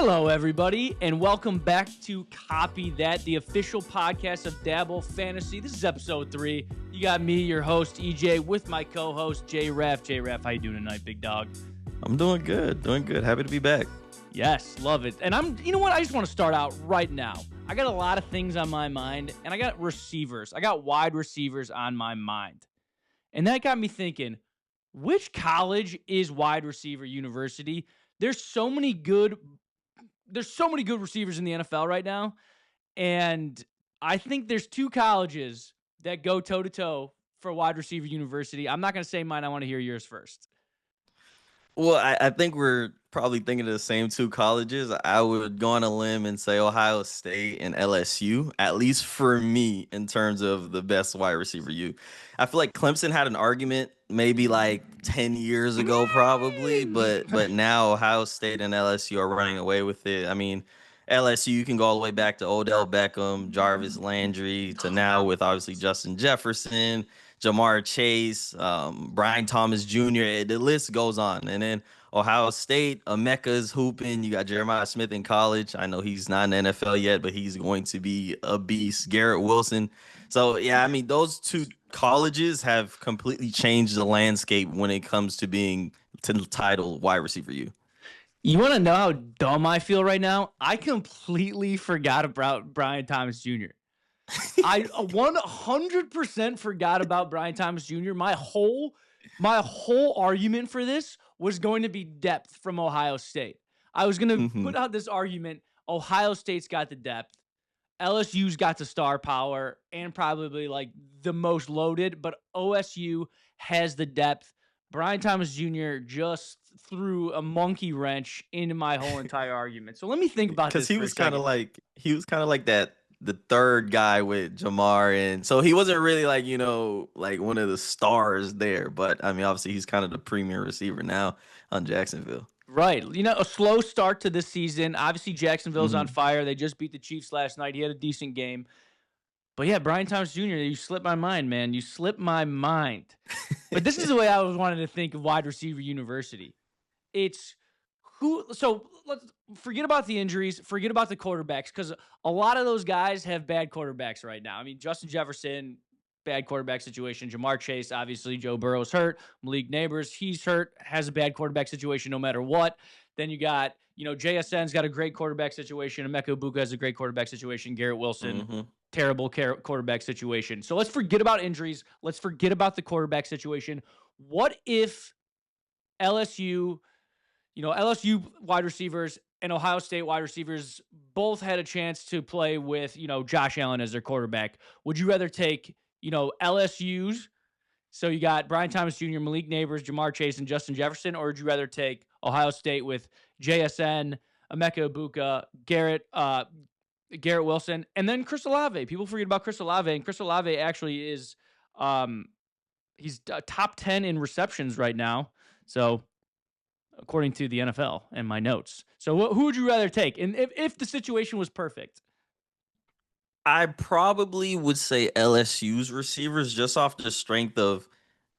Hello, everybody, and welcome back to Copy That, the official podcast of Dabble Fantasy. This is episode 3. You got me, your host, EJ, with my co-host, J-Raf. J-Raf, how you doing tonight, big dog? I'm doing good. Happy to be back. Yes, love it. And you know what? I just want to start out right now. I got a lot of things on my mind, and I got receivers. I got wide receivers on my mind. And that got me thinking, which college is wide receiver university? There's so many good receivers in the NFL right now, and I think there's 2 colleges that go toe-to-toe for wide receiver university. I'm not going to say mine. I want to hear yours first. Well, I think we're probably thinking of the same 2 colleges. I would go on a limb and say Ohio State and LSU, at least for me, in terms of the best wide receiver U. I feel like Clemson had an argument maybe like 10 years ago, probably, but now Ohio State and LSU are running away with it. I mean, LSU, you can go all the way back to Odell Beckham, Jarvis Landry, to now with obviously Justin Jefferson, Jamar Chase, Brian Thomas Jr. The list goes on. And then Ohio State, Emeka's hooping. You got Jeremiah Smith in college. I know he's not in the NFL yet, but he's going to be a beast. Garrett Wilson. So, yeah, I mean, those 2 colleges have completely changed the landscape when it comes to being titled wide receiver U. You want to know how dumb I feel right now? I completely forgot about Brian Thomas Jr. I 100% forgot about Brian Thomas Jr. My whole argument for this was going to be depth from Ohio State. I was going to put out this argument, Ohio State's got the depth, LSU's got the star power, and probably like the most loaded, but OSU has the depth. Brian Thomas Jr. just threw a monkey wrench into my whole entire argument. So let me think about this. Because he was kind of like that, the third guy with Jamar, and so he wasn't really like, like one of the stars there. But I mean, obviously he's kind of the premier receiver now on Jacksonville. Right. A slow start to this season. Obviously Jacksonville's on fire. They just beat the Chiefs last night. He had a decent game. But yeah, Brian Thomas Jr., you slipped my mind, man. You slipped my mind. But this is the way I was wanting to think of wide receiver university. It's who. So let's forget about the injuries, forget about the quarterbacks, because a lot of those guys have bad quarterbacks right now. I mean, Justin Jefferson, bad quarterback situation. Jamar Chase, obviously, Joe Burrow's hurt. Malik Neighbors, he's hurt, has a bad quarterback situation no matter what. Then you got, JSN's got a great quarterback situation. Emeka Egbuka has a great quarterback situation. Garrett Wilson, terrible quarterback situation. So let's forget about injuries. Let's forget about the quarterback situation. What if LSU wide receivers and Ohio State wide receivers both had a chance to play with, Josh Allen as their quarterback? Would you rather take, LSU's? So you got Brian Thomas Jr., Malik Neighbors, Jamar Chase, and Justin Jefferson, or would you rather take Ohio State with JSN, Emeka Egbuka, Garrett Wilson, and then Chris Olave? People forget about Chris Olave, and Chris Olave actually is he's top 10 in receptions right now. So according to the NFL and my notes. So who would you rather take? And if the situation was perfect? I probably would say LSU's receivers, just off the strength of,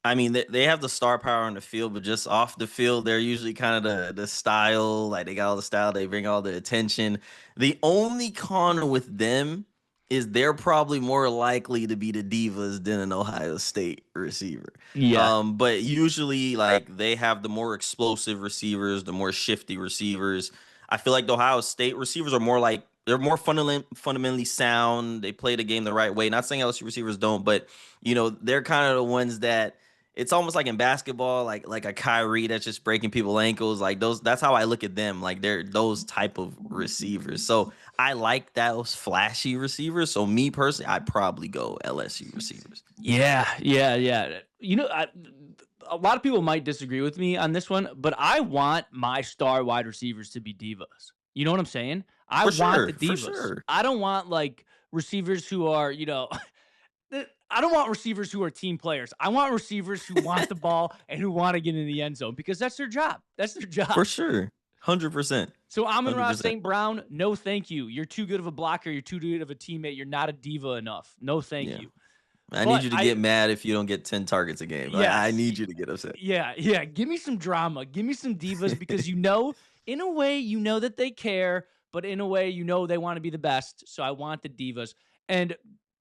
I mean, they have the star power on the field, but just off the field, they're usually kind of the style. Like, they got all the style, they bring all the attention. The only con with them is they're probably more likely to be the divas than an Ohio State receiver. Yeah. But usually, like, they have the more explosive receivers, the more shifty receivers. I feel like the Ohio State receivers are more like, they're more fundamentally sound. They play the game the right way. Not saying LSU receivers don't, but, they're kind of the ones that, it's almost like in basketball, like a Kyrie that's just breaking people's ankles. Like those, that's how I look at them. Like they're those type of receivers. So I like those flashy receivers. So me personally, I'd probably go LSU receivers. Yeah. A lot of people might disagree with me on this one, but I want my star wide receivers to be divas. You know what I'm saying? I want the divas. Sure. I don't want like receivers who are, I don't want receivers who are team players. I want receivers who want the ball and who want to get in the end zone because that's their job. That's their job. For sure. 100%. So Amon-Ra St. Brown, no thank you. You're too good of a blocker. You're too good of a teammate. You're not a diva enough. No thank you. I need you to get mad if you don't get 10 targets a game. Yes. I need you to get upset. Yeah. Give me some drama. Give me some divas because in a way, you know that they care, but in a way, you know they want to be the best. So I want the divas. And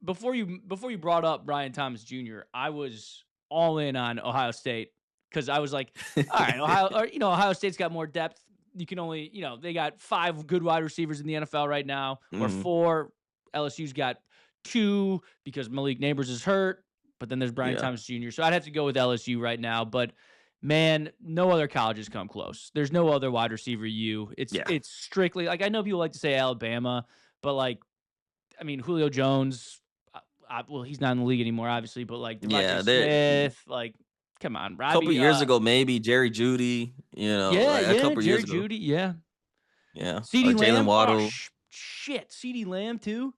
before you brought up Brian Thomas Jr., I was all in on Ohio State because I was like, all right, Ohio State's got more depth. You can only, they got 5 good wide receivers in the NFL right now, or Mhm. 4. LSU's got 2 because Malik Neighbors is hurt, but then there's Brian Yeah. Thomas Jr. So I'd have to go with LSU right now. But man, no other colleges come close. There's no other wide receiver U. It's Yeah. it's strictly like I know people like to say Alabama, but like I mean Julio Jones. Well, he's not in the league anymore, obviously, but like Devontae Yeah, they Smith, like come on, a couple Robbie. years ago, maybe Jerry Judy, Yeah, like a yeah, couple years Jerry ago. Judy, yeah. Yeah. CeeDee Jalen Lamb. Oh Waddle. shit, CeeDee Lamb too.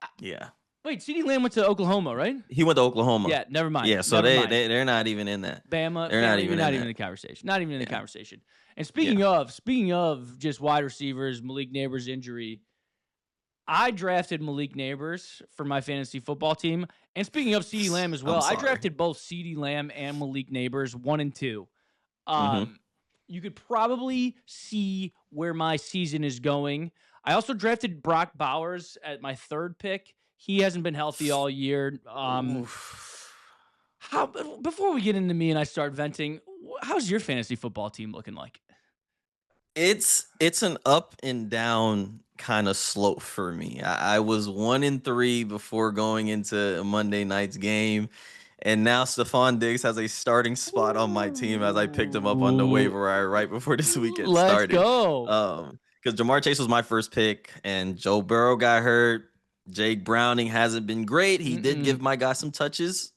Uh, Yeah. Wait, CeeDee Lamb went to Oklahoma, right? He went to Oklahoma. Yeah, never mind. Yeah, so Never they mind. they they're not even in that. They're not Bama, you're even in not even in that. the conversation. Not even in the Yeah. conversation. And Yeah. speaking of just wide receivers, Malik Neighbors injury, I drafted Malik Neighbors for my fantasy football team. And speaking of CeeDee Lamb as I'm well, I sorry. drafted both CeeDee Lamb and Malik Neighbors 1 and 2. Mhm. You could probably see where my season is going. I also drafted Brock Bowers at my 3rd pick. He hasn't been healthy all year. Oof. How before we get into me and I start venting, how's your fantasy football team looking like? It's an up and down kind of slope for me. I was 1-3 before going into Monday night's game, and now Stephon Diggs has a starting spot on my team as I picked him up on the Ooh, waiver wire right before this weekend let's started. go. Because Jamar Chase was my first pick, and Joe Burrow got hurt. Jake Browning hasn't been great. He did Mm-mm. give my guy some touches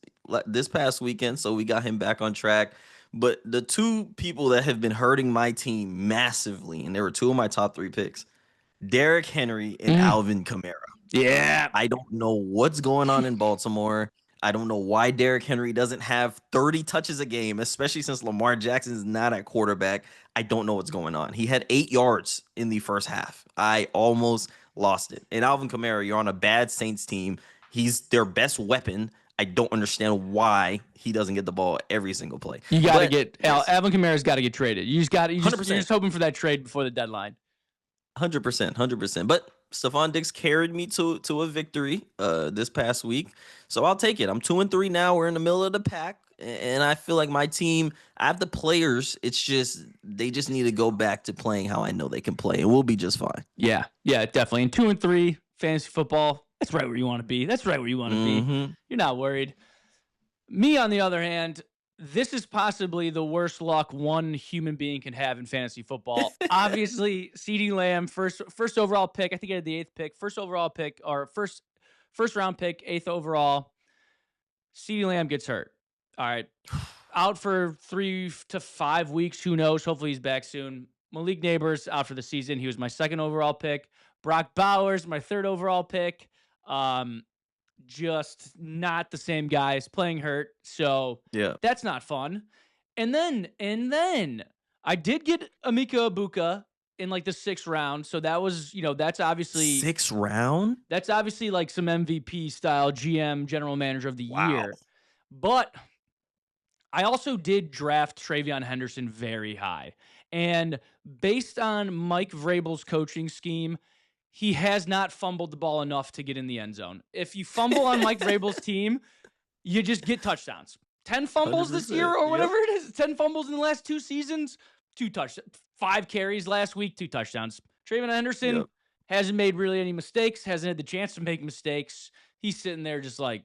this past weekend, so we got him back on track. But the 2 people that have been hurting my team massively, and there were 2 of my top 3 picks, Derrick Henry and Mm. Alvin Kamara. Yeah. I don't know what's going on in Baltimore. I don't know why Derrick Henry doesn't have 30 touches a game, especially since Lamar Jackson is not at quarterback. I don't know what's going on. He had 8 yards in the first half. I almost lost it. And Alvin Kamara, you're on a bad Saints team. He's their best weapon. I don't understand why he doesn't get the ball every single play. You got to But get yes, Alvin Kamara's got to get traded. You're 100%. just hoping for that trade before the deadline. 100%, 100%. But Stephon Diggs carried me to a victory this past week, so I'll take it. I'm 2-3 now. We're in the middle of the pack, and I feel like my team. I have the players. It's just they just need to go back to playing how I know they can play, and we'll be just fine. Yeah, definitely. And 2-3 fantasy football. That's right where you want to be. That's right where you want to be. Mm-hmm. You're not worried. Me, on the other hand, this is possibly the worst luck one human being can have in fantasy football. Obviously, CeeDee Lamb, first overall pick. I think I had the 8th pick. First overall pick, or first round pick, 8th overall. CeeDee Lamb gets hurt. All right, out for 3 to 5 weeks. Who knows? Hopefully, he's back soon. Malik Neighbors out for the season. He was my 2nd overall pick. Brock Bowers, my 3rd overall pick. Just not the same guys playing hurt. So Yeah. that's not fun. And then I did get Amika Ibuka in like the 6th round. So that was, that's obviously 6th round. like some MVP style GM general manager of the Wow. year. But I also did draft Travion Henderson very high. And based on Mike Vrabel's coaching scheme, he has not fumbled the ball enough to get in the end zone. If you fumble on Mike Vrabel's team, you just get touchdowns. 10 fumbles this year 100%. or Yep. whatever it is. 10 fumbles in the last 2 seasons, 2 touchdowns. 5 carries last week, 2 touchdowns. Travion Henderson Yep. hasn't made really any mistakes, hasn't had the chance to make mistakes. He's sitting there just like,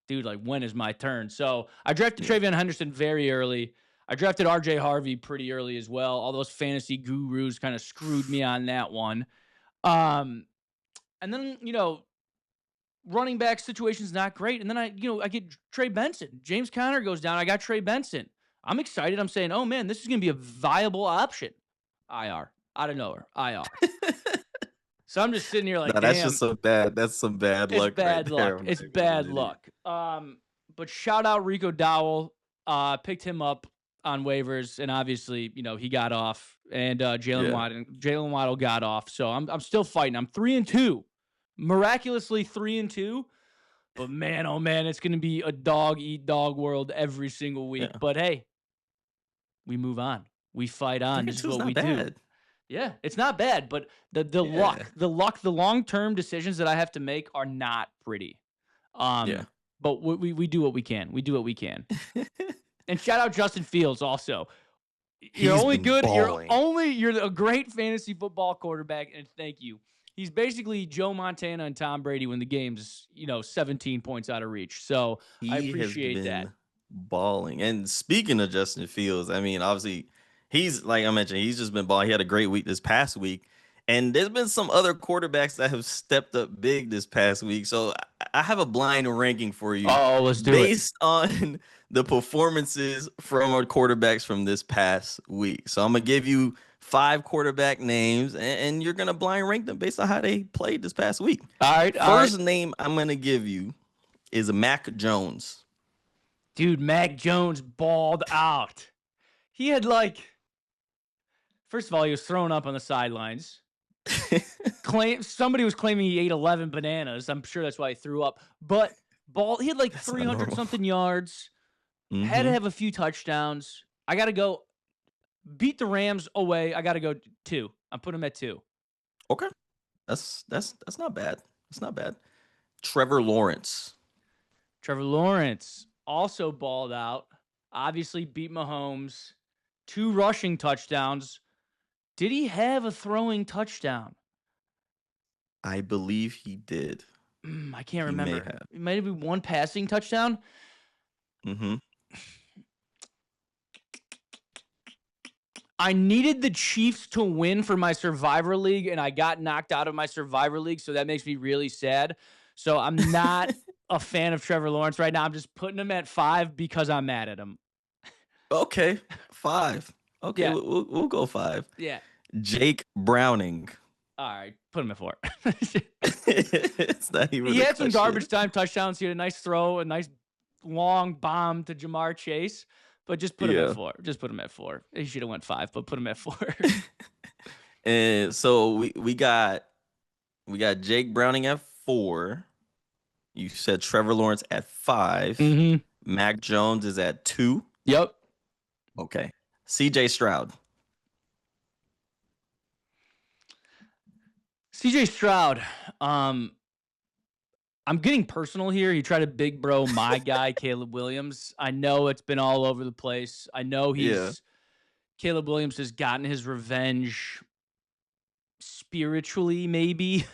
dude, like, when is my turn? So I drafted Yeah. Travion Henderson very early. I drafted RJ Harvey pretty early as well. All those fantasy gurus kind of screwed me on that one. And then, running back situation's not great. And then I get Trey Benson. James Conner goes down. I got Trey Benson. I'm excited. I'm saying, oh man, this is going to be a viable option. IR. Out of nowhere. IR. So I'm just sitting here like, No, damn. that's just that's some bad It's luck bad right luck. there. I'm It's not gonna bad lie to you. luck. But shout out Rico Dowell. Picked him up on waivers, and obviously, he got off. And Jalen Waddle got off. So I'm still fighting. I'm 3-2, miraculously 3-2. But man, oh man, it's gonna be a dog eat dog world every single week. Yeah. But hey, we move on. We fight on. This is 3-2 is what we not do. bad. Yeah, it's not bad, but Yeah. the long-term decisions that I have to make are not pretty. Yeah. But we do what we can. We do what we can. And shout out Justin Fields also. You're He's only been good. balling. You're a great fantasy football quarterback, and thank you. He's basically Joe Montana and Tom Brady when the game's 17 points out of reach. So I He has appreciate that. been balling. And speaking of Justin Fields, I mean, obviously, he's like I mentioned, he's just been balling. He had a great week this past week. And there's been some other quarterbacks that have stepped up big this past week. So I have a blind ranking for you Oh, let's do it. based on the performances from our quarterbacks from this past week. So I'm gonna give you 5 quarterback names, and you're gonna blind rank them based on how they played this past week. All right, all right. First name I'm gonna give you is Mac Jones. Dude, Mac Jones balled out. He had first of all, he was thrown up on the sidelines. Somebody was claiming he ate 11 bananas. I'm sure that's why he threw up. But he had That's not 300 normal. something yards. Had to Mm-hmm. have a few touchdowns. I got to go beat the Rams away. I got to go 2. I'm putting him at 2. Okay, that's not bad. That's not bad. Trevor Lawrence. Trevor Lawrence also balled out. Obviously beat Mahomes. 2 rushing touchdowns. Did he have a throwing touchdown? I believe he did. I can't He may remember. have. It might have been 1 passing touchdown. Mm-hmm. I needed the Chiefs to win for my Survivor League, and I got knocked out of my Survivor League, so that makes me really sad. So I'm not a fan of Trevor Lawrence right now. I'm just putting him at 5 because I'm mad at him. Okay, 5. Okay, Yeah, we'll go 5. yeah. Jake Browning. All right, put him at 4. It's not even He a had some question. garbage time touchdowns. He had a nice throw, a nice long bomb to Jamar Chase, but just put him at Yeah. 4. Just put him at 4. He should have went 5, but put him at 4. And so we got Jake Browning at 4. You said Trevor Lawrence at 5. Mm-hmm. Mac Jones is at 2. Yep. Okay. CJ Stroud. CJ Stroud. I'm getting personal here. He tried to big bro my guy, Caleb Williams. I know it's been all over the place. I know Yeah. Caleb Williams has gotten his revenge spiritually, maybe.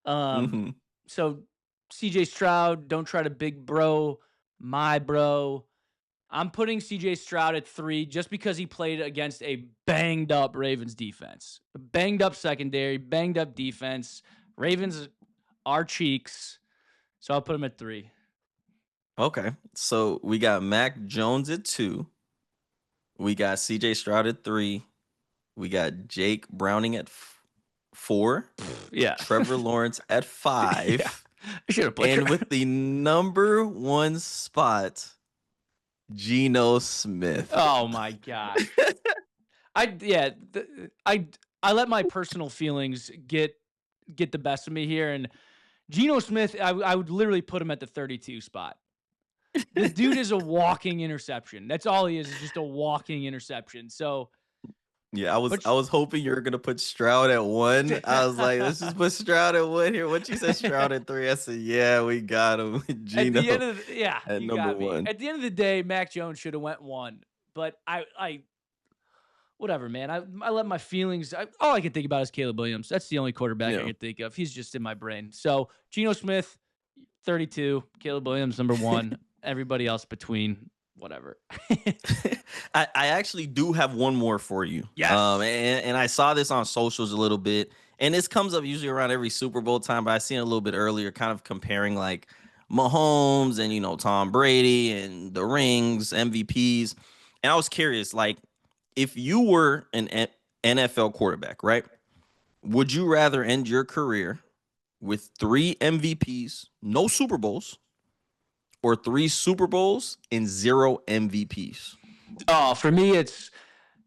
Mm-hmm. So CJ Stroud, don't try to big bro my bro. I'm putting CJ Stroud at 3 just because he played against a banged up Ravens defense. Banged up secondary, banged up defense. Ravens are cheeks. So I'll put him at 3. Okay. So we got Mac Jones at 2. We got CJ Stroud at 3. We got Jake Browning at 4. Yeah. Trevor Lawrence at 5. Yeah. I should have put And with the number 1 spot, Geno Smith. Oh my gosh. I let my personal feelings get the best of me here, and Geno Smith, I would literally put him at the 32 spot. The dude is a walking interception. That's all he is just a walking interception. So Yeah, I was hoping you were gonna put Stroud at 1. I was like, let's just put Stroud at 1 here. What you said, Stroud at 3? I said, yeah, we got him. at the end Geno of at you number got me. 1. At the end of the day, Mac Jones should have went 1, but I whatever, man. I let my feelings. All I can think about is Caleb Williams. That's the only quarterback I Yeah. can think of. He's just in my brain. So Geno Smith, 32. Caleb Williams, number 1. Everybody else between, whatever. I actually do have one more for you. Yes. And I saw this on socials a little bit, and this comes up usually around every Super Bowl time, but I seen it a little bit earlier, kind of comparing like Mahomes and Tom Brady and the rings, MVPs. And I was curious, like, if you were an NFL quarterback, right? Would you rather end your career with 3 MVPs, no Super Bowls, or 3 Super Bowls and 0 MVPs? Oh, for me it's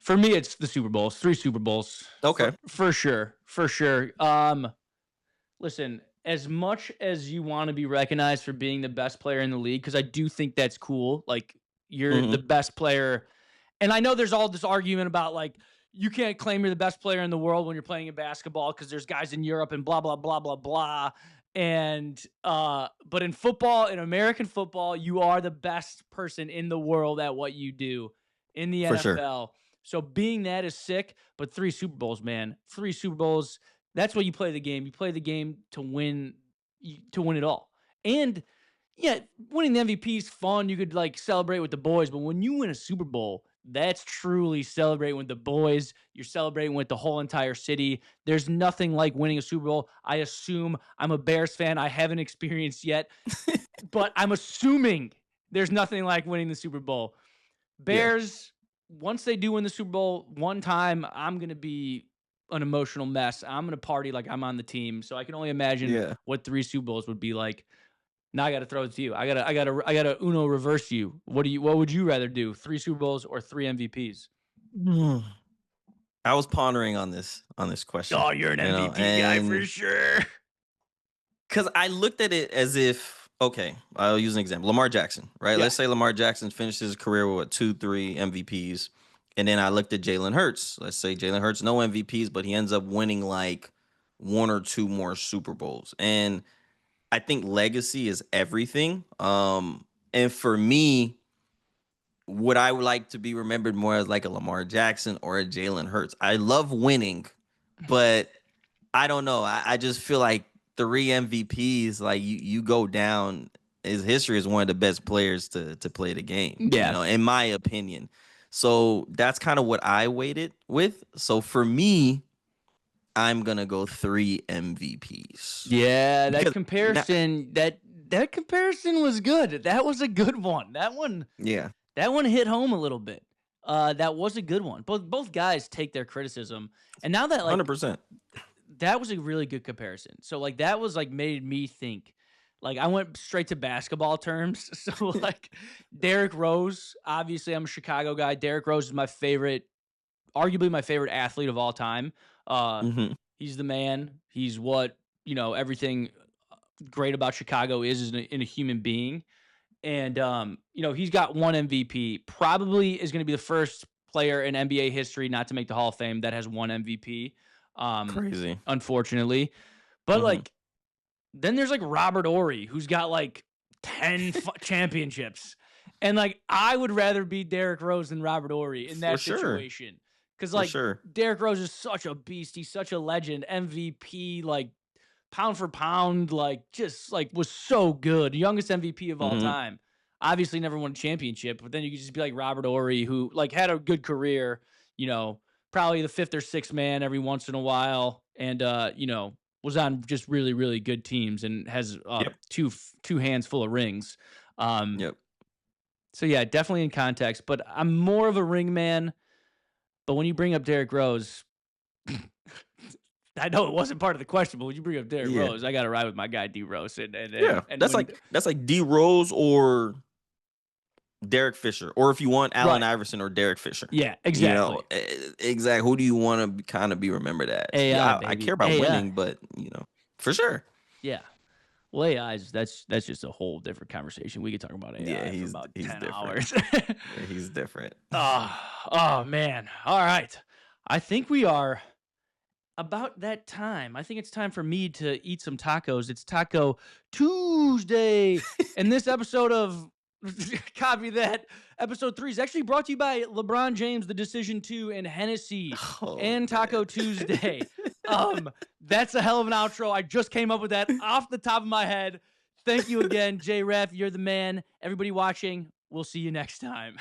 the Super Bowls. 3 Super Bowls. Okay. For sure. Listen, as much as you want to be recognized for being the best player in the league, because I do think that's cool. Like, you're the best player. And I know there's all this argument about, like, you can't claim you're the best player in the world when you're playing in basketball because there's guys in Europe and blah blah blah blah blah. And but in football, in American football, you are the best person in the world at what you do in the For sure. NFL. So being that is sick, but 3 Super Bowls, man. 3 Super Bowls. That's why you play the game. You play the game to win it all. And yeah, winning the MVP is fun. You could like celebrate with the boys, but when you win a Super Bowl, that's truly celebrating with the boys. You're celebrating with the whole entire city. There's nothing like winning a Super Bowl. I assume I'm a Bears fan. I haven't experienced yet, but I'm assuming there's nothing like winning the Super Bowl. Yeah. Bears, once they do win the Super Bowl one time, I'm going to be an emotional mess. I'm going to party like I'm on the team. So I can only imagine Yeah. what 3 Super Bowls would be like. Now I got to throw it to you. I gotta Uno reverse you. What would you rather do? 3 Super Bowls or 3 MVPs? I was pondering on this question. Oh, you're an MVP guy for sure. Because I looked at it as if, okay, I'll use an example. Lamar Jackson, right? Yeah. Let's say Lamar Jackson finishes his career with what, 2, 3 MVPs. And then I looked at Jalen Hurts. Let's say Jalen Hurts, no MVPs, but he ends up winning like 1 or 2 more Super Bowls. And I think legacy is everything. And for me, would I like to be remembered more as like a Lamar Jackson or a Jalen Hurts? I love winning, but I don't know. I just feel like 3 MVPs, like you go down his history as one of the best players to play the game. Yeah. You know, in my opinion. So that's kind of what I weighted with. So for me, I'm gonna go 3 MVPs. Yeah, that Because comparison that comparison was good. That was a good one. That one hit home a little bit. That was a good one. Both guys take their criticism, and now that like 100%. that was a really good comparison. So like that was like made me think. Like I went straight to basketball terms. So like Derrick Rose, obviously I'm a Chicago guy. Derrick Rose is my favorite, arguably my favorite athlete of all time. Hmm. He's the man. He's what, everything great about Chicago is in a human being. And he's got 1 MVP. Probably is going to be the first player in NBA history not to make the Hall of Fame that has 1 MVP. Crazy. Unfortunately. But Mhm. like then there's like Robert Ory, who's got like 10 championships. And like I would rather be Derrick Rose than Robert Ory in that For sure. situation. Because For like sure. Derrick Rose is such a beast. He's such a legend. MVP, like pound for pound, like just like was so good. Youngest MVP of all Mhm. time. Obviously never won a championship, but then you could just be like Robert Ory, who like had a good career, probably the 5th or 6th man every once in a while. And was on just really, really good teams and has Yep. two hands full of rings. Yep. So yeah, definitely in context, but I'm more of a ring man. But when you bring up Derrick Rose, I know it wasn't part of the question, but when you bring up Derrick Yeah. Rose, I got to ride with my guy D Rose. Yeah. And That's like D Rose or Derek Fisher, or if you want Allen Right. Iverson or Derek Fisher. Yeah, exactly. Exactly. Who do you want to kind of be remembered as? AI, Yeah, I baby. care about AI. winning, but for sure. Yeah. Well, AI that's just a whole different conversation. We could talk about AI Yeah, for he's about 10 different. hours. Yeah, he's different. Oh man. All right. I think we are about that time. I think it's time for me to eat some tacos. It's Taco Tuesday. And this episode of copy that. Episode 3 is actually brought to you by LeBron James, The Decision 2, and Hennessy and Taco Tuesday. That's a hell of an outro. I just came up with that off the top of my head. Thank you again, J Ref. You're the man. Everybody watching, we'll see you next time.